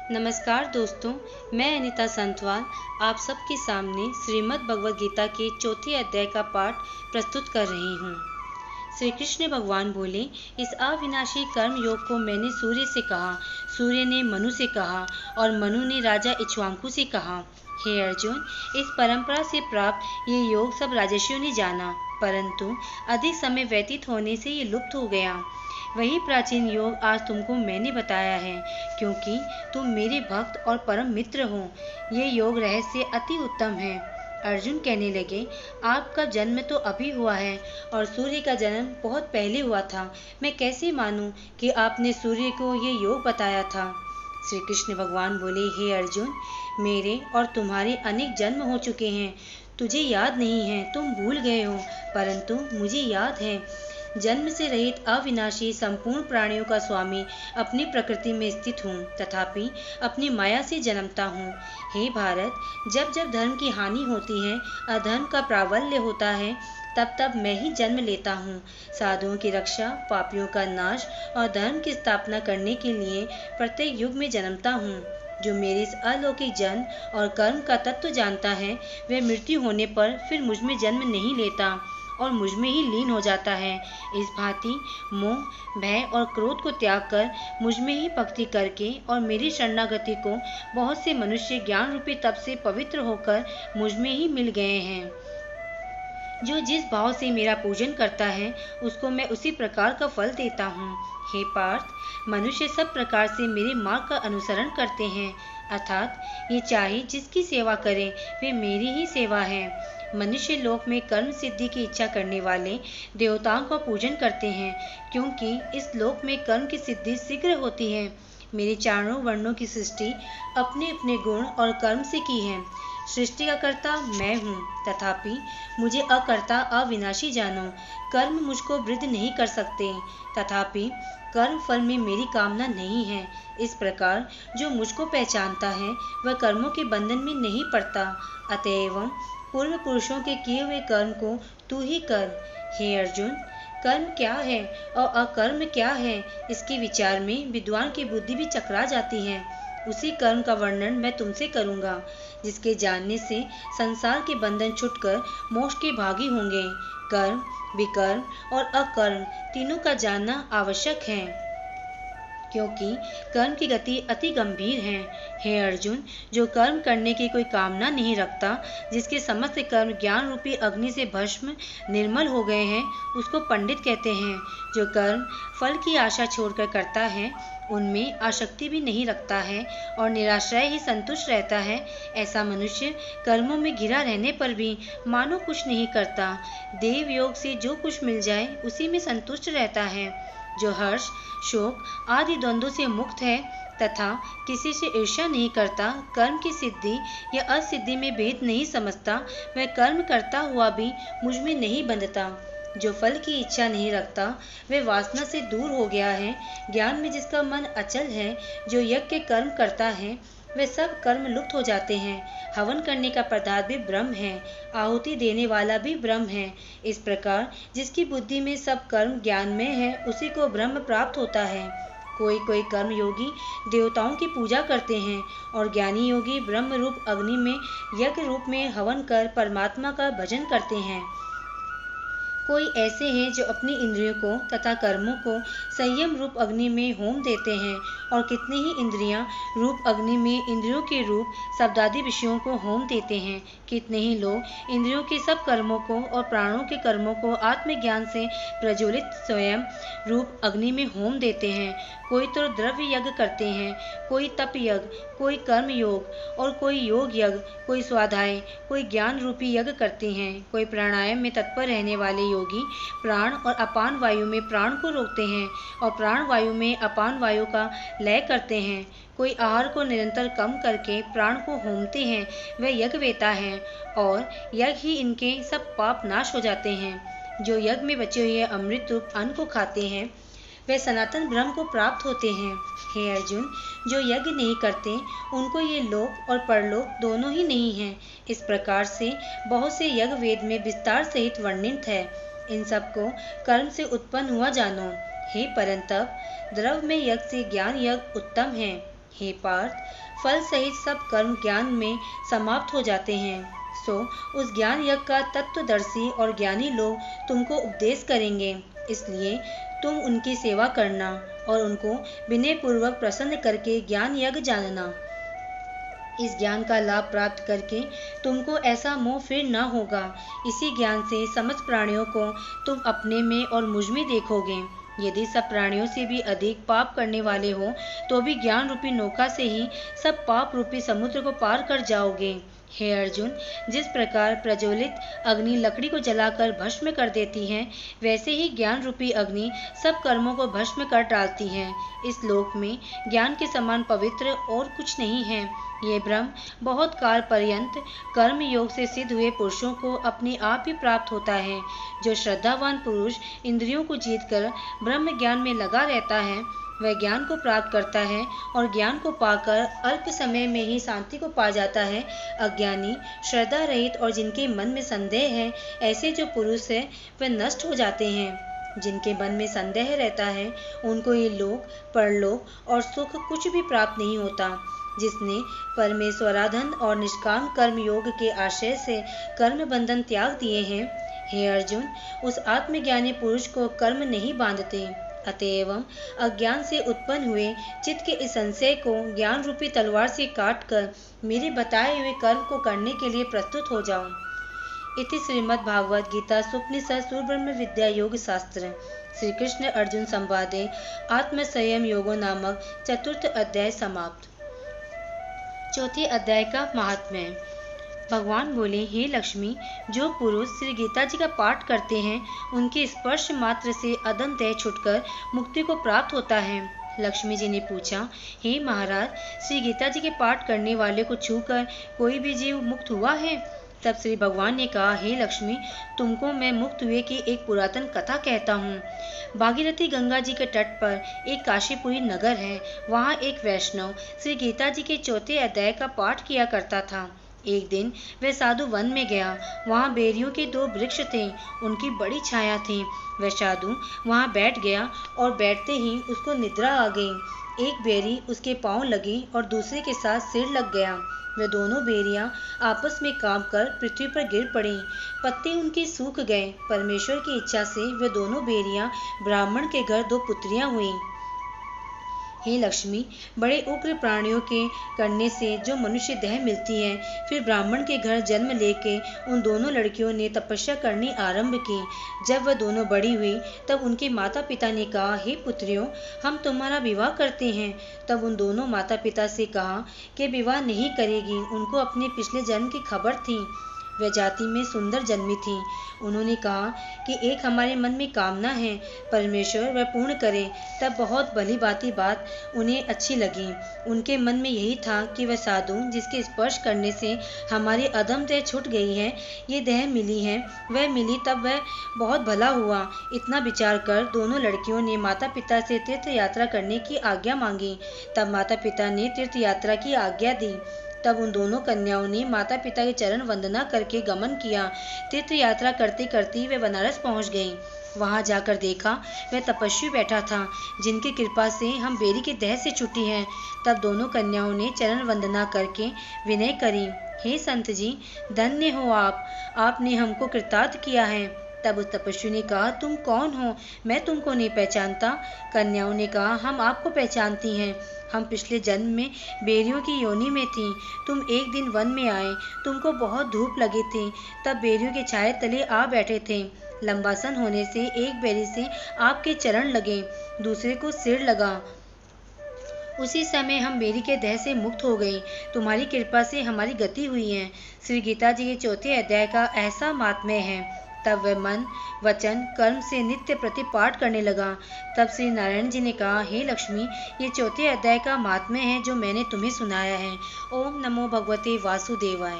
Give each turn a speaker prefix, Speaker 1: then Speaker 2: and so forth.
Speaker 1: नमस्कार दोस्तों, मैं अनीता संतवाल आप सबके सामने श्रीमद् भगवद गीता के चौथे अध्याय का पाठ प्रस्तुत कर रही हूँ। श्री कृष्ण भगवान बोले, इस अविनाशी कर्म योग को मैंने सूर्य से कहा, सूर्य ने मनु से कहा और मनु ने राजा इक्ष्वाकु से कहा। हे अर्जुन, इस परंपरा से प्राप्त ये योग सब राजर्षियों ने जाना, परंतु अधिक समय व्यतीत होने से ये लुप्त हो गया। वही प्राचीन योग आज तुमको मैंने बताया है, क्योंकि तुम मेरे भक्त और परम मित्र हो। ये योग रहस्य अति उत्तम है। अर्जुन कहने लगे, आपका जन्म तो अभी हुआ है और सूर्य का जन्म बहुत पहले हुआ था। मैं कैसे मानूं कि आपने सूर्य को ये योग बताया था। श्री कृष्ण भगवान बोले, हे अर्जुन, मेरे और तुम्हारे अनेक जन्म हो चुके हैं। तुझे याद नहीं है, तुम भूल गए हो, परंतु मुझे याद है। जन्म से रहित अविनाशी संपूर्ण प्राणियों का स्वामी अपनी प्रकृति में स्थित हूँ, तथापि अपनी माया से जन्मता हूँ। हे भारत, जब जब धर्म की हानि होती है, अधर्म का प्राबल्य होता है, तब तब मैं ही जन्म लेता हूँ। साधुओं की रक्षा, पापियों का नाश और धर्म की स्थापना करने के लिए प्रत्येक युग में जन्मता हूँ। जो मेरे इस अलौकिक जन्म और कर्म का तत्व जानता है, वह मृत्यु होने पर फिर मुझ में जन्म नहीं लेता और मुझ में ही लीन हो जाता है। इस भांति मोह, भय और क्रोध को त्याग कर मुझ में ही भक्ति करके और मेरी शरणागति को बहुत से मनुष्य ज्ञान रूपी तप से पवित्र होकर मुझ में ही मिल गए हैं। जो जिस भाव से मेरा पूजन करता है, उसको मैं उसी प्रकार का फल देता हूँ। हे पार्थ, मनुष्य सब प्रकार से मेरे मार्ग का अनुसरण करते हैं, अर्थात ये चाहे जिसकी सेवा करें, वे मेरी ही सेवा है। मनुष्य लोक में कर्म सिद्धि की इच्छा करने वाले देवताओं का पूजन करते हैं, क्योंकि इस लोक में कर्म की सिद्धि शीघ्र होती है। मेरे चारों वर्णों की सृष्टि अपने अपने गुण और कर्म से की है। सृष्टि का कर्ता मैं हूँ, तथापि मुझे अकर्ता अविनाशी जानो। कर्म मुझको वृद्ध नहीं कर सकते, तथापि कर्म फल में मेरी कामना नहीं है। इस प्रकार जो मुझको पहचानता है, वह कर्मों के बंधन में नहीं पड़ता। अतएव पूर्व पुरुषों के किए हुए कर्म को तू ही कर। हे अर्जुन, कर्म क्या है और अकर्म क्या है, इसके विचार में विद्वान की बुद्धि भी चकरा जाती है। उसी कर्म का वर्णन मैं तुमसे करूंगा, जिसके जानने से संसार के बंधन छूटकर मोक्ष के भागी होंगे। कर्म, विकर्म और अकर्म तीनों का जानना आवश्यक है, क्योंकि कर्म की गति अति गंभीर है। हे अर्जुन, जो कर्म करने की कोई कामना नहीं रखता, जिसके समस्त कर्म ज्ञान रूपी अग्नि से भस्म निर्मल हो गए हैं, उसको पंडित कहते हैं। जो कर्म फल की आशा छोड़कर करता है, उनमें आसक्ति भी नहीं रखता है और निराश्रय ही संतुष्ट रहता है, ऐसा मनुष्य कर्मों में घिरा रहने पर भी मानो कुछ नहीं करता। देव योग से जो कुछ मिल जाए, उसी में संतुष्ट रहता है। जो हर्ष, शोक आदि द्वंद्वों से मुक्त है तथा किसी से ईर्ष्या नहीं करता, कर्म की सिद्धि या असिद्धि में भेद नहीं समझता, वह कर्म करता हुआ भी मुझ में नहीं बंधता। जो फल की इच्छा नहीं रखता, वह वासना से दूर हो गया है। ज्ञान में जिसका मन अचल है, जो यज्ञ के कर्म करता है, वे सब कर्म लुप्त हो जाते हैं। हवन करने का पदार्थ भी ब्रह्म है, आहुति देने वाला भी ब्रह्म है। इस प्रकार जिसकी बुद्धि में सब कर्म ज्ञान में है, उसी को ब्रह्म प्राप्त होता है। कोई कोई कर्म योगी देवताओं की पूजा करते हैं और ज्ञानी योगी ब्रह्म रूप अग्नि में यज्ञ रूप में हवन कर परमात्मा का भजन करते हैं। कोई ऐसे हैं जो अपनी इंद्रियों को तथा कर्मों को संयम रूप अग्नि में होम देते हैं, और कितने ही इंद्रियां रूप अग्नि में इंद्रियों के रूप शब्दादि विषयों को होम देते हैं। कितने ही लोग इंद्रियों के सब कर्मों को और प्राणों के कर्मों को आत्मज्ञान से प्रज्वलित स्वयं रूप अग्नि में होम देते हैं। कोई तो द्रव्य यज्ञ करते हैं, कोई तप यज्ञ, कोई कर्म योग और कोई योग यज्ञ, कोई स्वाध्याय, कोई ज्ञान रूपी यज्ञ करते हैं। कोई प्राणायाम में तत्पर रहने वाले योगी प्राण और अपान वायु में प्राण को रोकते हैं और प्राण वायु में अपान वायु का लय करते हैं। कोई आहार को निरंतर कम करके प्राण को होमते हैं, वह यज्ञवेता है, और यज्ञ ही इनके सब पाप नाश हो जाते हैं। जो यज्ञ में बचे हुए अमृत रूप अन्न को खाते हैं, वे सनातन ब्रह्म को प्राप्त होते हैं। हे अर्जुन, जो यज्ञ नहीं करते, उनको ये लोक और परलोक दोनों ही नहीं हैं। इस प्रकार से बहुत से यज्ञ वेद में विस्तार सहित वर्णित है। इन सबको कर्म से उत्पन्न हुआ जानो। हे परंतप, द्रव्य में यज्ञ से ज्ञान यज्ञ उत्तम है। हे पार्थ, फल सहित सब कर्म ज्ञान में समाप्त हो जाते हैं। सो उस ज्ञान यज्ञ का तत्वदर्शी और ज्ञानी लोग तुमको उपदेश करेंगे, इसलिए तुम उनकी सेवा करना और उनको विनय पूर्वक प्रसन्न करके ज्ञान यज्ञ जानना। इस ज्ञान का लाभ प्राप्त करके तुमको ऐसा मोह फिर न होगा। इसी ज्ञान से समस्त प्राणियों को तुम अपने में और मुझ में देखोगे। यदि सब प्राणियों से भी अधिक पाप करने वाले हो तो भी ज्ञान रूपी नौका से ही सब पाप रूपी समुद्र को पार कर जाओगे। हे अर्जुन, जिस प्रकार प्रज्वलित अग्नि लकड़ी को जलाकर भस्म कर देती है, वैसे ही ज्ञान रूपी अग्नि सब कर्मों को भस्म कर डालती है। इस लोक में ज्ञान के समान पवित्र और कुछ नहीं है। ये ब्रह्म बहुत काल पर्यंत कर्म योग से सिद्ध हुए पुरुषों को अपने आप ही प्राप्त होता है। जो श्रद्धावान पुरुष इंद्रियों को जीतकर ब्रह्म ज्ञान में लगा रहता है, वह ज्ञान को प्राप्त करता है और ज्ञान को पाकर अल्प समय में ही शांति को पा जाता है। अज्ञानी, श्रद्धा रहित और जिनके मन में संदेह है, ऐसे जो पुरुष है वह नष्ट हो जाते हैं। जिनके मन में संदेह रहता है, उनको ये लोक, परलोक और सुख कुछ भी प्राप्त नहीं होता। जिसने परमेश्वराधन और निष्काम कर्म योग के आश्रय से कर्म बंधन त्याग दिए हैं, हे अर्जुन, उस आत्मज्ञानी पुरुष को कर्म नहीं बांधते। अतएव अज्ञान से उत्पन्न हुए चित्त के इस संशय को ज्ञान रूपी तलवार से काटकर मेरे बताए हुए कर्म को करने के लिए प्रस्तुत हो जाओ। इति श्रीमद् भागवत गीता सुपनिषद सुब्रह्म विद्या योग शास्त्र श्री कृष्ण अर्जुन संवादे आत्म संयम योगो नामक चतुर्थ अध्याय समाप्त। चौथे अध्याय का महात्म्य। भगवान बोले, हे लक्ष्मी, जो पुरुष श्री गीता जी का पाठ करते हैं, उनके स्पर्श मात्र से अदम तय छुटकर मुक्ति को प्राप्त होता है। लक्ष्मी जी ने पूछा, हे महाराज, श्री गीता जी के पाठ करने वाले को छूकर कोई भी जीव मुक्त हुआ है? तब श्री भगवान ने कहा, हे लक्ष्मी, तुमको मैं मुक्त हुए की एक पुरातन कथा कहता हूँ। भागीरथी गंगा जी के तट पर एक काशीपुरी नगर है। वहाँ एक वैष्णव श्री गीता जी के चौथे अध्याय का पाठ किया करता था। एक दिन वह साधु वन में गया। वहाँ बेरियों के 2 वृक्ष थे, उनकी बड़ी छाया थी। वह साधु वहाँ बैठ गया और बैठते ही उसको निद्रा आ गई। एक बेरी उसके पाँव लगी और दूसरे के साथ सिर लग गया। वे दोनों बेरियां आपस में कांपकर पृथ्वी पर गिर पड़ी। पत्ते उनके सूख गए। परमेश्वर की इच्छा से वे दोनों बेरियां ब्राह्मण के घर 2 पुत्रियां हुईं। हे लक्ष्मी, बड़े उग्र प्राणियों के करने से जो मनुष्य देह मिलती है, फिर ब्राह्मण के घर जन्म लेके उन दोनों लड़कियों ने तपस्या करनी आरंभ की। जब वह दोनों बड़ी हुई, तब उनके माता पिता ने कहा, हे पुत्रियों, हम तुम्हारा विवाह करते हैं। तब उन दोनों माता पिता से कहा कि विवाह नहीं करेगी। उनको अपने पिछले जन्म की खबर थी। वह जाति में सुंदर जन्मी थी। उन्होंने कहा कि एक हमारे मन में कामना है, परमेश्वर वह पूर्ण करे। तब बहुत भली भांति बात उन्हें अच्छी लगी। उनके मन में यही था कि वह साधु जिसके स्पर्श करने से हमारी अधम देह छूट गई है, ये देह मिली है, वह मिली तब वह बहुत भला हुआ। इतना विचार कर दोनों लड़कियों ने माता पिता से तीर्थ यात्रा करने की आज्ञा मांगी। तब माता पिता ने तीर्थ यात्रा की आज्ञा दी। तब उन दोनों कन्याओं ने माता पिता के चरण वंदना करके गमन किया। तीर्थ यात्रा करते करते वे बनारस पहुंच गईं। वहां जाकर देखा वह तपस्वी बैठा था, जिनकी कृपा से हम बेरी के देह से छूटी हैं। तब दोनों कन्याओं ने चरण वंदना करके विनय करी, हे संत जी, धन्य हो आपने हमको कृतार्थ किया है। तब उस तपस्वी ने कहा, तुम कौन हो? मैं तुमको नहीं पहचानता। कन्याओं ने कहा, हम आपको पहचानती हैं। हम पिछले जन्म में बेरियों की योनि में थी। तुम एक दिन वन में आए, तुमको बहुत धूप लगी थी, तब बेरियों के छाए तले आ बैठे थे। लंबासन होने से एक बेरी से आपके चरण लगे, दूसरे को सिर लगा। उसी समय हम बेरी के देह से मुक्त हो गई। तुम्हारी कृपा से हमारी गति हुई है। श्री गीता जी के चौथे अध्याय का ऐसा महात्म्य है। तब वह मन, वचन, कर्म से नित्य प्रति पाठ करने लगा। तब श्री नारायण जी ने कहा, हे लक्ष्मी, ये चौथे अध्याय का महात्म्य है जो मैंने तुम्हें सुनाया है। ओम नमो भगवते वासुदेवाय।